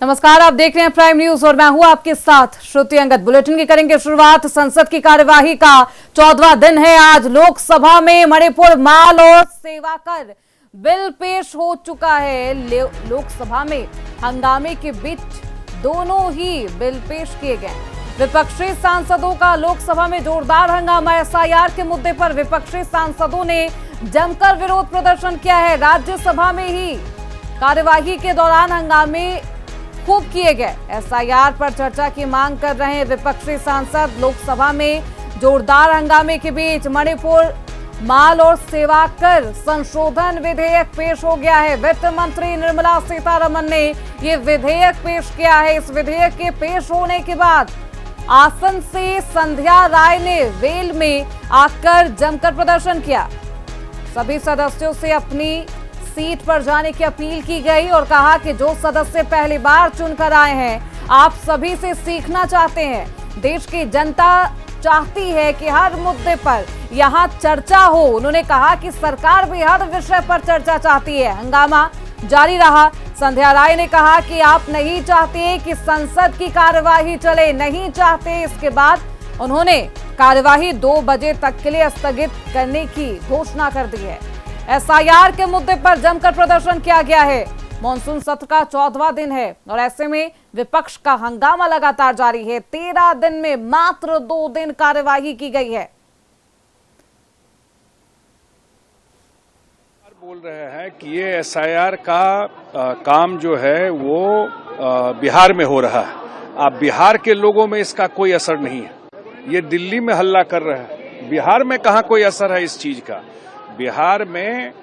नमस्कार, आप देख रहे हैं प्राइम न्यूज और मैं हूं आपके साथ श्रुति अंगद। बुलेटिन की करेंगे शुरुआत। संसद की कार्यवाही का 14वां दिन है। आज लोकसभा में मणिपुर माल और सेवा कर बिल पेश हो चुका है। लोकसभा में हंगामे के बीच दोनों ही बिल पेश किए गए। विपक्षी सांसदों का लोकसभा में जोरदार हंगामा। एसआईआर के मुद्दे पर विपक्षी सांसदों ने जमकर विरोध प्रदर्शन किया है। राज्यसभा में ही कार्यवाही के दौरान हंगामे खूब किए गए। एसआईआर पर चर्चा की मांग कर रहे हैं विपक्षी सांसद। लोकसभा में जोरदार हंगामे के बीच मणिपुर माल और सेवा कर संशोधन विधेयक पेश हो गया है। वित्त मंत्री निर्मला सीतारमण ने ये विधेयक पेश किया है। इस विधेयक के पेश होने के बाद आसन से संध्या राय ने वेल में आकर जमकर प्रदर्शन किया। सभी सदस्यों से अपनी सीट पर जाने की अपील की गई और कहा कि जो सदस्य पहली बार चुनकर आए हैं, आप सभी से सीखना चाहते हैं। देश की जनता चाहती है कि हर मुद्दे पर यहां चर्चा हो। उन्होंने कहा कि सरकार भी हर विषय पर चर्चा चाहती है। हंगामा जारी रहा। संध्या राय ने कहा कि आप नहीं चाहते कि संसद की कार्यवाही चले, नहीं चाहते। इसके बाद उन्होंने कार्यवाही 2 बजे तक के लिए स्थगित करने की घोषणा कर दी है। एसआईआर के मुद्दे पर जमकर प्रदर्शन किया गया है। मॉनसून सत्र का 14वां दिन है और ऐसे में विपक्ष का हंगामा लगातार जारी है। 13 दिन में मात्र 2 दिन कार्यवाही की गई है। बोल रहे हैं कि ये एसआईआर का काम जो है वो बिहार में हो रहा है। अब बिहार के लोगों में इसका कोई असर नहीं है। ये दिल्ली में हल्ला कर रहे हैं। बिहार में कहाँ कोई असर है इस चीज का। बिहार में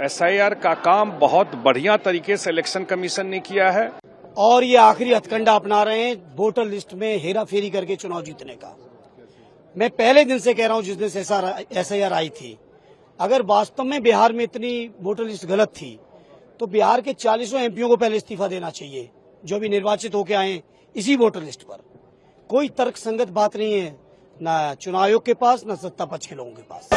एसआईआर का काम बहुत बढ़िया तरीके से इलेक्शन कमीशन ने किया है और ये आखिरी हथकंडा अपना रहे हैं वोटर लिस्ट में हेरा फेरी करके चुनाव जीतने का। मैं पहले दिन से कह रहा हूं जिस दिन से एसआईआर आई थी, अगर वास्तव में बिहार में इतनी वोटर लिस्ट गलत थी तो बिहार के 40 एमपीओं को पहले इस्तीफा देना चाहिए, जो भी निर्वाचित होकर आए इसी वोटर लिस्ट पर। कोई तर्कसंगत बात नहीं है, न चुनाव आयोग के पास न सत्ता पक्ष के लोगों के पास।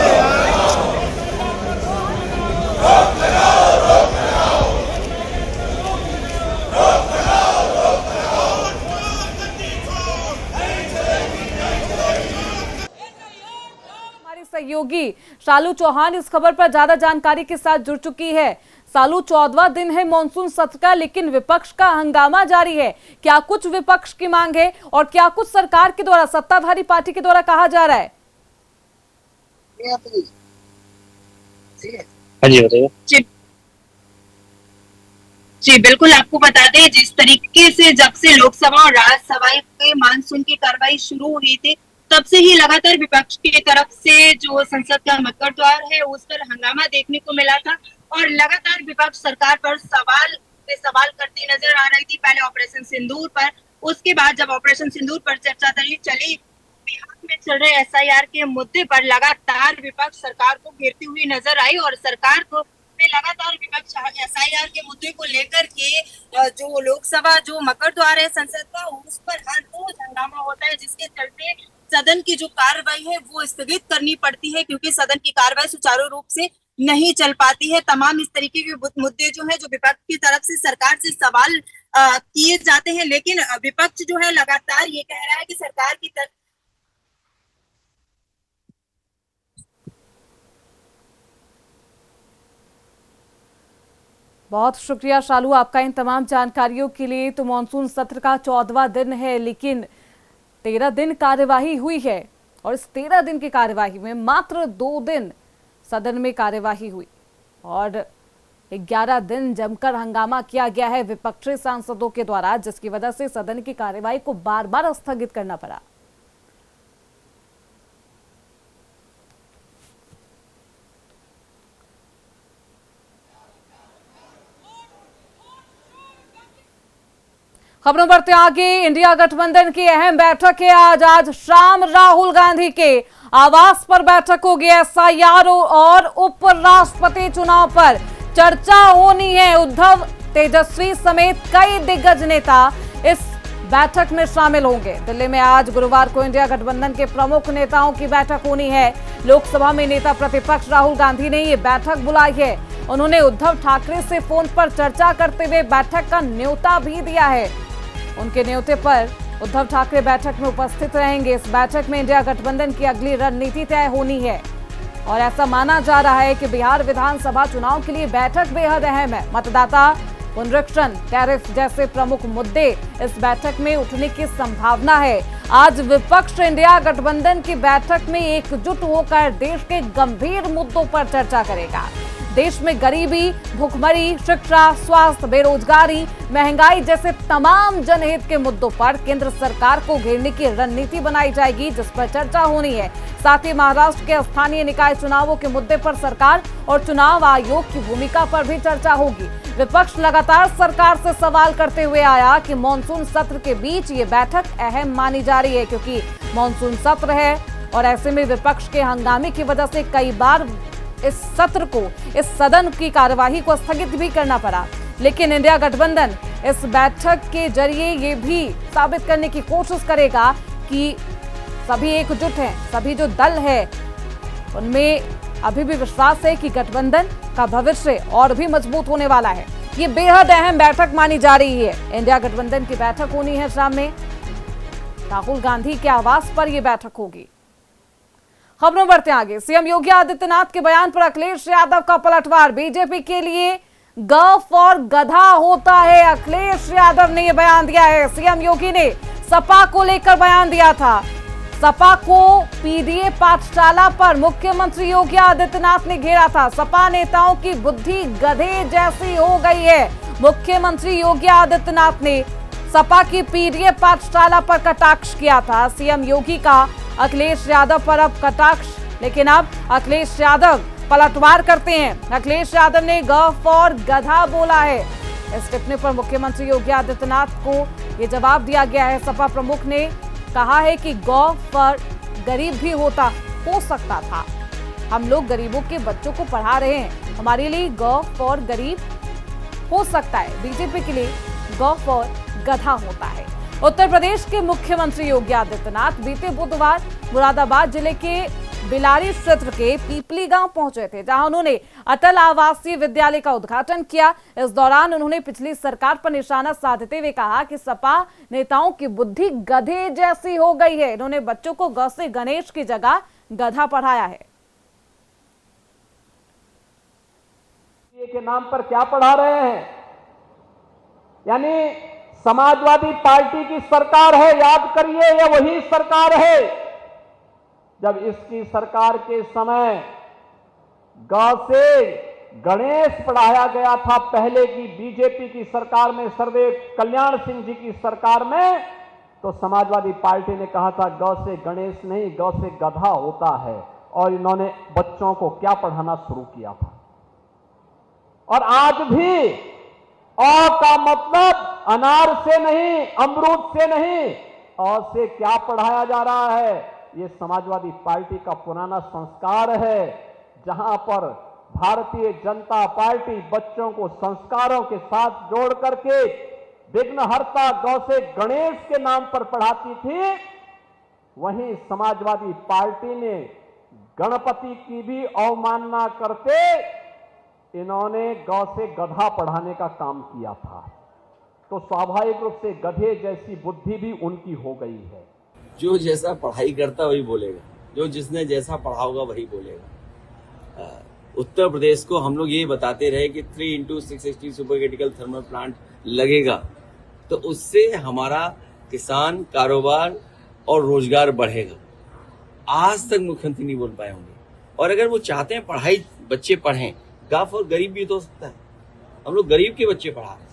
हमारी सहयोगी शालू चौहान इस खबर पर ज्यादा जानकारी के साथ जुड़ चुकी है। सालू, 14वां दिन है मॉनसून सत्र का, लेकिन विपक्ष का हंगामा जारी है। क्या कुछ विपक्ष की मांग है और क्या कुछ सरकार के द्वारा, सत्ताधारी पार्टी के द्वारा कहा जा रहा है? हाँ जी बताइए। जी बिल्कुल, आपको बता दें जिस तरीके से जब से लोकसभा और राज्यसभा के मानसून की कार्रवाई शुरू हुई थी, तब से ही लगातार विपक्ष की तरफ से जो संसद का मकर द्वार है उस पर हंगामा देखने को मिला था और लगातार विपक्ष सरकार पर सवाल करती नजर आ रही थी। पहले ऑपरेशन सिंदूर पर, उसके बाद जब ऑपरेशन सिंदूर पर चर्चा चली, बिहार में चल रहे एसआईआर के मुद्दे पर लगातार विपक्ष सरकार को घेरती हुई नजर आई और सरकार को लगातार विपक्ष एसआईआर के मुद्दे को लेकर के जो लोकसभा जो मकर द्वार है संसद का, उस पर हर रोज हंगामा होता है, जिसके चलते सदन की जो कार्रवाई है वो स्थगित करनी पड़ती है, क्योंकि सदन की कार्रवाई सुचारू रूप से नहीं चल पाती है। तमाम इस तरीके के मुद्दे जो है, जो विपक्ष की तरफ से सरकार से सवाल किए जाते हैं, लेकिन विपक्ष जो है लगातार ये कह रहा है कि सरकार की तरफ। बहुत शुक्रिया शालू आपका इन तमाम जानकारियों के लिए। तो मॉनसून सत्र का 14वां दिन है, लेकिन 13 दिन कार्यवाही हुई है और इस 13 दिन की कार्यवाही में मात्र 2 दिन सदन में कार्यवाही हुई और 11 दिन जमकर हंगामा किया गया है विपक्षी सांसदों के द्वारा, जिसकी वजह से सदन की कार्यवाही को बार बार स्थगित करना पड़ा। खबरों बढ़ते आगे। इंडिया गठबंधन की अहम बैठक है आज शाम राहुल गांधी के आवास पर बैठक होगी। एसआईआर और उपराष्ट्रपति चुनाव पर चर्चा होनी है। उद्धव, तेजस्वी समेत कई दिग्गज नेता इस बैठक में शामिल होंगे। दिल्ली में आज गुरुवार को इंडिया गठबंधन के प्रमुख नेताओं की बैठक होनी है। लोकसभा में नेता प्रतिपक्ष राहुल गांधी ने ये बैठक बुलाई है। उन्होंने उद्धव ठाकरे से फोन पर चर्चा करते हुए बैठक का न्योता भी दिया है। उनके न्योते पर उद्धव ठाकरे बैठक में उपस्थित रहेंगे। इस बैठक में इंडिया गठबंधन की अगली रणनीति तय होनी है और ऐसा माना जा रहा है कि बिहार विधानसभा चुनाव के लिए बैठक बेहद अहम है। मतदाता पुनरीक्षण, टैरिफ जैसे प्रमुख मुद्दे इस बैठक में उठने की संभावना है। आज विपक्ष इंडिया गठबंधन की बैठक में एकजुट होकर देश के गंभीर मुद्दों पर चर्चा करेगा। देश में गरीबी, भुखमरी, शिक्षा, स्वास्थ्य, बेरोजगारी, महंगाई जैसे तमाम जनहित के मुद्दों पर केंद्र सरकार को घेरने की रणनीति बनाई जाएगी, जिस पर चर्चा होनी है। साथ ही महाराष्ट्र के स्थानीय निकाय चुनावों के मुद्दे पर सरकार और चुनाव आयोग की भूमिका पर भी चर्चा होगी। विपक्ष लगातार सरकार से सवाल करते हुए आया कि मानसून सत्र के बीच ये बैठक अहम मानी जा रही है, क्योंकि मानसून सत्र है और ऐसे में विपक्ष के हंगामे की वजह से कई बार इस सत्र को, इस सदन की कार्यवाही को स्थगित भी करना पड़ा। लेकिन इंडिया गठबंधन इस बैठक के जरिए ये भी साबित करने की कोशिश करेगा कि सभी एकजुट हैं, सभी जो दल है उनमें अभी भी विश्वास है कि गठबंधन का भविष्य और भी मजबूत होने वाला है। ये बेहद अहम बैठक मानी जा रही है। इंडिया गठबंधन की बैठक होनी है शाम में, राहुल गांधी के आवास पर यह बैठक होगी। खबरों बढ़ते आगे। सीएम योगी आदित्यनाथ के बयान पर अखिलेश यादव का पलटवार। बीजेपी के लिए गफ और गधा होता है, अखिलेश यादव ने यह बयान दिया है। सीएम योगी ने सपा को लेकर बयान दिया था। सपा को पीडीए पाठशाला पर मुख्यमंत्री योगी आदित्यनाथ ने घेरा था। सपा नेताओं की बुद्धि गधे जैसी हो गई है। मुख्यमंत्री योगी आदित्यनाथ ने सपा की पीडीए पाठशाला पर कटाक्ष किया था। सीएम योगी का अखिलेश यादव पर अब कटाक्ष, लेकिन अब अखिलेश यादव पलटवार करते हैं। अखिलेश यादव ने गफ और गधा बोला है। इस टिप्पणी पर मुख्यमंत्री योगी आदित्यनाथ को यह जवाब दिया गया है। सपा प्रमुख ने कहा है कि गौ पर गरीब भी हो सकता था। हम लोग गरीबों के बच्चों को पढ़ा रहे हैं, हमारे लिए गौ और गरीब हो सकता है, बीजेपी के लिए गौ और गधा होता है। उत्तर प्रदेश के मुख्यमंत्री योगी आदित्यनाथ बीते बुधवार मुरादाबाद जिले के बिलारी क्षेत्र के पीपली गांव पहुंचे थे, जहां उन्होंने अटल आवासीय विद्यालय का उद्घाटन किया। इस दौरान उन्होंने पिछली सरकार पर निशाना साधते हुए कहा कि सपा नेताओं की बुद्धि गधे जैसी हो गई है। इन्होंने बच्चों को ग से गणेश की जगह गधा पढ़ाया है। के नाम पर क्या पढ़ा रहे हैं? यानी समाजवादी पार्टी की सरकार है, याद करिए, ये वही सरकार है जब इसकी सरकार के समय ग से गणेश पढ़ाया गया था। पहले की बीजेपी की सरकार में, सर्वदेव कल्याण सिंह जी की सरकार में, तो समाजवादी पार्टी ने कहा था ग से गणेश नहीं, ग से गधा होता है, और इन्होंने बच्चों को क्या पढ़ाना शुरू किया था। और आज भी अ का मतलब अनार से नहीं, अमरूद से नहीं, अ से क्या पढ़ाया जा रहा है? ये समाजवादी पार्टी का पुराना संस्कार है, जहां पर भारतीय जनता पार्टी बच्चों को संस्कारों के साथ जोड़ करके विघ्नहर्ता गौ से गणेश के नाम पर पढ़ाती थी। वहीं समाजवादी पार्टी ने गणपति की भी अवमानना करते इन्होंने गौ से गधा पढ़ाने का काम किया था। तो स्वाभाविक रूप से गधे जैसी बुद्धि भी उनकी हो गई है। जो जैसा पढ़ाई करता वही बोलेगा, जो जिसने जैसा पढ़ा होगा वही बोलेगा। उत्तर प्रदेश को हम लोग ये बताते रहे कि 3x660 super critical thermal plant लगेगा, तो उससे हमारा किसान, कारोबार और रोजगार बढ़ेगा। आज तक मुख्यमंत्री नहीं बोल पाए होंगे। और अगर वो चाहते हैं पढ़ाई बच्चे पढ़ें, गाफ और गरीब भी तो हो सकता है। हम लोग गरीब के बच्चे पढ़ा रहे हैं,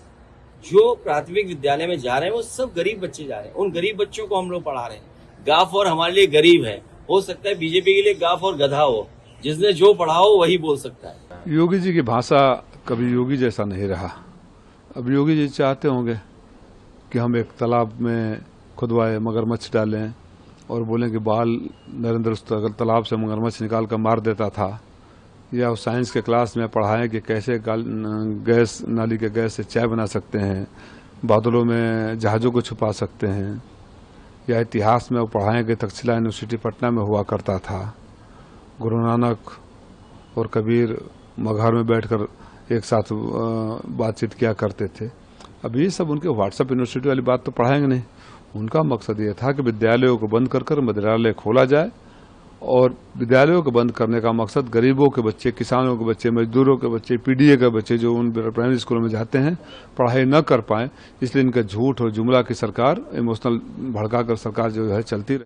जो प्राथमिक विद्यालय में जा रहे हैं वो सब गरीब बच्चे जा रहे हैं। उन गरीब बच्चों को हम लोग पढ़ा रहे हैं। गाफ और हमारे लिए गरीब है, हो सकता है बीजेपी के लिए गाफ और गधा हो, जिसने जो पढ़ा हो वही बोल सकता है। योगी जी की भाषा कभी योगी जैसा नहीं रहा। अब योगी जी चाहते होंगे कि हम एक तालाब में खुदवाए, मगरमच्छ डालें और बोलें कि बाल नरेंद्र उस तालाब से मगरमच्छ निकाल कर मार देता था, या उस साइंस के क्लास में पढ़ाएं कि कैसे गैस, नाली के गैस से चाय बना सकते हैं, बादलों में जहाज़ों को छुपा सकते हैं, या इतिहास में वो पढ़ाएं कि तक्षशिला यूनिवर्सिटी पटना में हुआ करता था। गुरु नानक और कबीर मगहर में बैठकर एक साथ बातचीत किया करते थे। अब ये सब उनके व्हाट्सएप यूनिवर्सिटी वाली बात तो पढ़ाएंगे नहीं। उनका मकसद ये था कि विद्यालयों को बंद कर विद्यालय खोला जाए, और विद्यालयों को बंद करने का मकसद गरीबों के बच्चे, किसानों के बच्चे, मजदूरों के बच्चे, पीडीए के बच्चे जो उन प्राइमरी स्कूलों में जाते हैं पढ़ाई न कर पाए, इसलिए इनका झूठ और जुमला की सरकार, इमोशनल भड़काकर सरकार जो है चलती रही।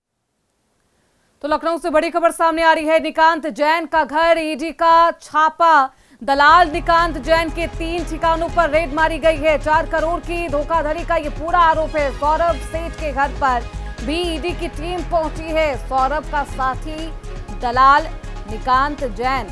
तो लखनऊ से बड़ी खबर सामने आ रही है। निकांत जैन का घर, ईडी का छापा। दलाल निकांत जैन के 3 ठिकानों पर रेड मारी गई है। 4 करोड़ की धोखाधड़ी का ये पूरा आरोप है। सौरभ सेठ के घर पर भी ईडी की टीम पहुंची है। सौरभ का साथी दलाल निकांत जैन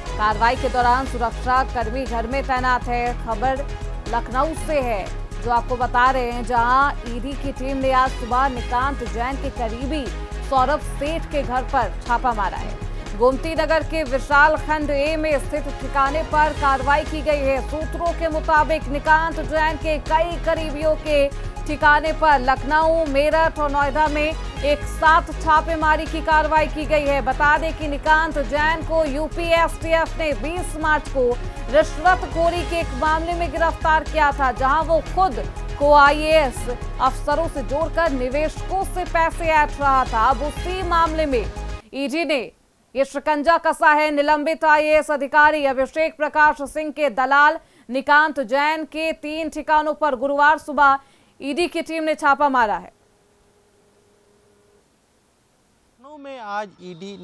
कार्रवाई के दौरान सुरक्षा कर्मी घर में तैनात है। खबर लखनऊ से है जो आपको बता रहे हैं, जहां ईडी की टीम ने आज सुबह निकांत जैन के करीबी सौरभ सेठ के घर पर छापा मारा है। गोमती नगर के विशाल खंड ए में स्थित ठिकाने पर कार्रवाई की गई है। सूत्रों के मुताबिक निकांत जैन के कई करीबियों के ठिकाने पर लखनऊ, मेरठ और नोएडा में एक साथ छापेमारी की कार्रवाई की गई है। बता दें कि निकांत जैन को यूपी एसटीएफ ने 20 मार्च को रिश्वतखोरी के एक मामले में गिरफ्तार किया था, जहां वो खुद को आईएएस अफसरों से जोड़कर निवेशकों से पैसे ऐंठ रहा था। अब उसी मामले में ईडी ने ये शिकंजा कसा है। निलंबित आईएएस अधिकारी अभिषेक प्रकाश सिंह के दलाल निकांत जैन के 3 ठिकानों पर गुरुवार सुबह ईडी की टीम ने छापा मारा है। लखनऊ में आज ईडी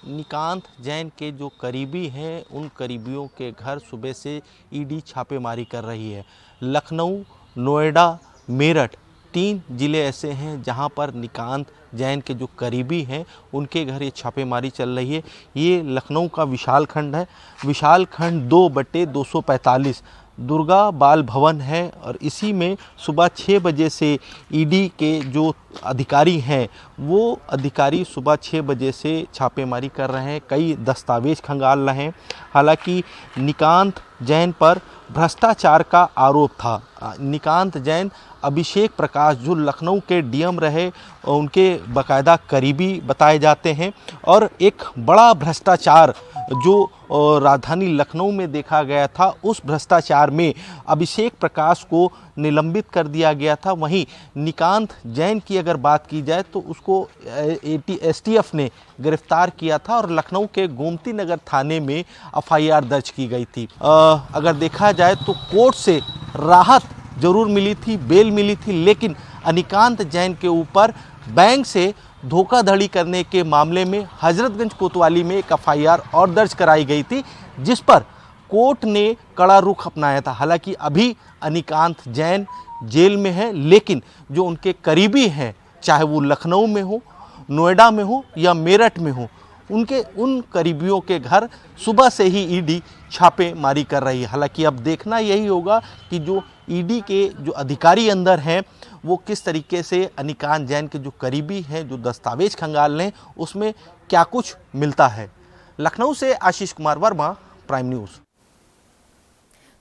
निकांत जैन के जो करीबी हैं, उन करीबियों के घर सुबह से ईडी छापेमारी कर रही है। लखनऊ, नोएडा, मेरठ 3 जिले ऐसे हैं जहां पर निकांत जैन के जो करीबी हैं उनके घर ये छापेमारी चल रही है। ये लखनऊ का विशाल खंड है। विशाल खंड 2/245 दुर्गा बाल भवन है, और इसी में सुबह 6 बजे से ईडी के जो अधिकारी हैं वो अधिकारी सुबह 6 बजे से छापेमारी कर रहे हैं, कई दस्तावेज खंगाल रहे हैं। हालांकि निकांत जैन पर भ्रष्टाचार का आरोप था। निकांत जैन अभिषेक प्रकाश जो लखनऊ के डीएम रहे, उनके बाकायदा करीबी बताए जाते हैं, और एक बड़ा भ्रष्टाचार जो राजधानी लखनऊ में देखा गया था, उस भ्रष्टाचार में अभिषेक प्रकाश को निलंबित कर दिया गया था। वहीं निकांत जैन की अगर बात की जाए तो उसको एसटीएफ ने गिरफ्तार किया था और लखनऊ के गोमती नगर थाने में एफआईआर दर्ज की गई थी। अगर देखा जाए तो कोर्ट से राहत जरूर मिली थी, बेल मिली थी, लेकिन निकांत जैन के ऊपर बैंक से धोखाधड़ी करने के मामले में हजरतगंज कोतवाली में एक एफआईआर और दर्ज कराई गई थी, जिस पर कोर्ट ने कड़ा रुख अपनाया था। हालांकि अभी निकांत जैन जेल में है, लेकिन जो उनके करीबी हैं, चाहे वो लखनऊ में हो, नोएडा में हो या मेरठ में हो, उन करीबियों के घर सुबह से ही ईडी छापेमारी कर रही है। हालांकि अब देखना यही होगा कि जो ईडी के जो अधिकारी अंदर हैं वो किस तरीके से निकांत जैन के जो करीबी हैं, जो दस्तावेज खंगाल लें, उसमें क्या कुछ मिलता है। लखनऊ से आशीष कुमार वर्मा, प्राइम न्यूज़।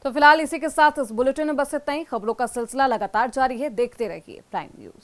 तो फिलहाल इसी के साथ इस बुलेटिन में बस इतना ही। खबरों का सिलसिला लगातार जारी है, देखते रहिए प्राइम न्यूज़।